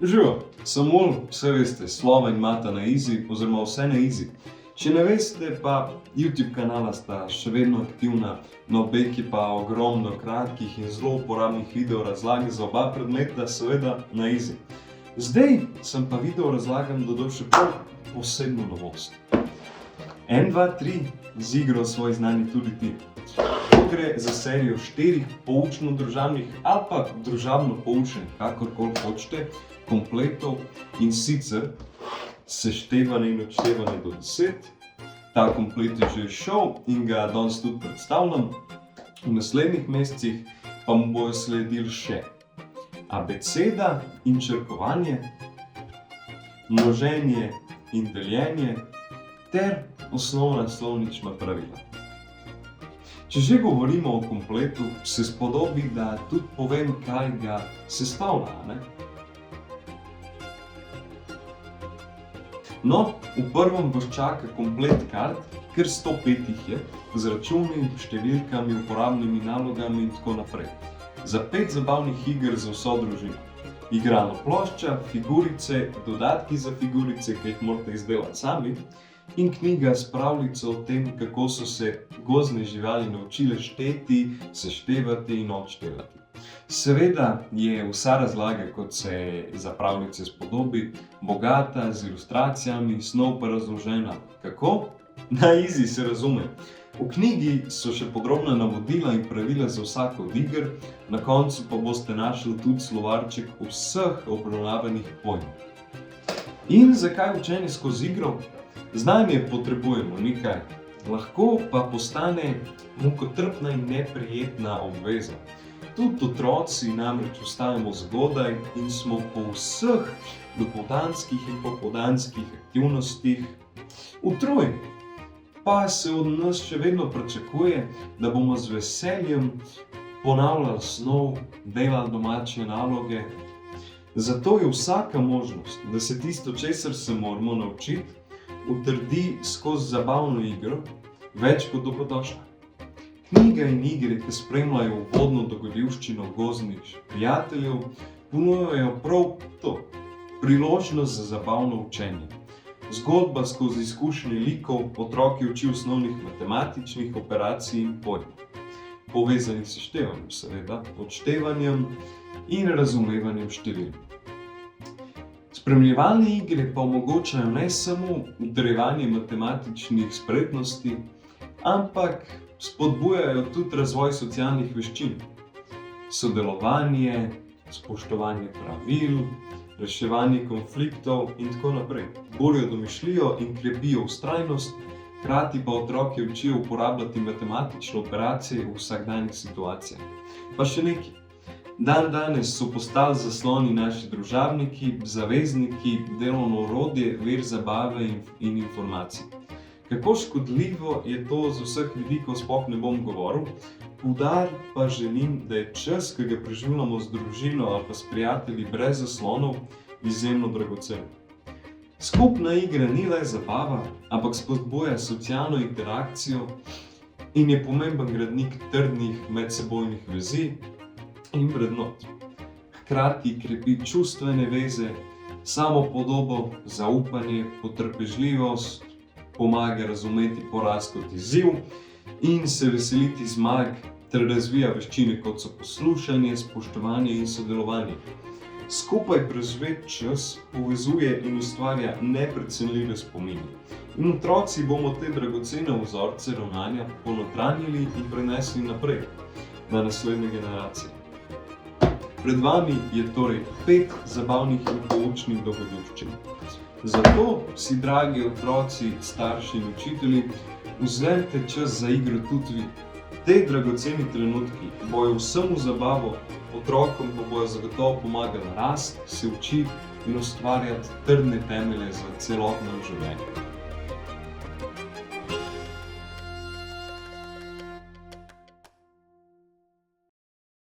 Živijo, samo vse veste, slova imata na izi, oziroma vse na izi. Če ne veste, pa YouTube kanala sta še vedno aktivna, na obeh je pa ogromno kratkih in zelo uporabnih video razlag za oba predmeta, seveda na izi. Zdaj sem pa video razlagam dodal še posebno novost. 1, 2, 3, z igro svoj znani tudi ti. To gre za serijo 4 poučno-družabnih ali pa družabno-poučnih, kakorkoli hočete, kompletov, in sicer seštevanje in odštevanje do 10. Ta komplet je že izšel in ga danes tudi predstavljam. V naslednjih mesecih pa mu bojo sledili še abeceda in črkovanje, množenje in deljenje ter osnovna slovnična pravila. Če že govorimo o kompletu, se spodobi, da tudi povem, kaj ga sestavlja, ne? No, v prvem vas čaka komplet kart, kar 105 jih je, z računi, številkami, uporabnimi nalogami in tako naprej. Za 5 zabavnih iger za vso družino. Igralna plošča, figurice, dodatki za figurice, ki jih morate izdelati sami, in knjiga s pravljico o tem, kako so se gozdne živali naučile šteti, seštevati in odštevati. Seveda je vsa razlaga, kot se za pravljice spodobi, bogata, z ilustracijami, snov pa razložena. Kako? Na izi, se razume. V knjigi so še podrobna navodila in pravila za vsako od iger, na koncu pa boste našli tudi slovarček vseh obravnavanih pojmov. In zakaj učenje skozi igro? Znanje potrebujemo, ni kaj. Lahko pa postane mukotrpna in neprijetna obveza. Tudi otroci namreč vstajamo zgodaj in smo po vseh dopoldanskih in popoldanskih aktivnostih utrujeni. Pa se od nas še vedno pričakuje, da bomo z veseljem ponavljali snov, delali domače naloge. Zato je vsaka možnost, da se tisto, česar se moramo naučiti, utrdi skozi zabavno igro, več kot dobrodošla. Knjiga in igre, ki spremljajo uvodno dogodivščino gozdnih prijateljev, ponujajo prav to, priložnost za zabavno učenje. Zgodba skozi izkušnje likov otroke uči osnovnih matematičnih operacij in pojmov, povezanih s števanjem, seveda, odštevanjem in razumevanjem števil. Spremljevalne igre pa omogočajo ne samo utrjevanje matematičnih spretnosti, ampak spodbujajo tudi razvoj socialnih veščin, sodelovanje, spoštovanje pravil, reševanje konfliktov in tako naprej. Burijo domišljijo in krepijo vztrajnost, hkrati pa otroke učijo uporabljati matematične operacije v vsakdanjih situacijah. Pa še nekaj. Danes so postali zasloni naši družabniki, zavezniki, delovno orodje, vir zabave in informacij. Kako škodljivo je to z vseh vidikov, sploh ne bom govoril, poudariti pa želim, da je čas, ki ga preživljamo z družino ali pa s prijatelji brez zaslonov, izjemno dragocen. Skupna igra ni le zabava, ampak spodbuja socialno interakcijo in je pomemben gradnik trdnih medsebojnih vezi in vrednot. Hkrati krepi čustvene veze, samopodobo, zaupanje, potrpežljivost, pomaga razumeti poraz kot izziv in se veseliti zmag ter razvija veščine, kot so poslušanje, spoštovanje in sodelovanje. Skupaj preživet čas povezuje in ustvarja neprecenljive spomine. In otroci bomo te dragocene vzorce ravnanja ponotranjili in prenesli naprej na naslednje generacije. Pred vami je torej 5 zabavnih in poučnih dogodivščin. Zato si, dragi otroci, starši in učitelji, vzemite čas za igro tudi vi. Te dragoceni trenutki bojo vsem v zabavo, otrokom pa bojo zagotovo pomagali rasti, se učiti in ustvarjati trdne temelje za celotno življenje.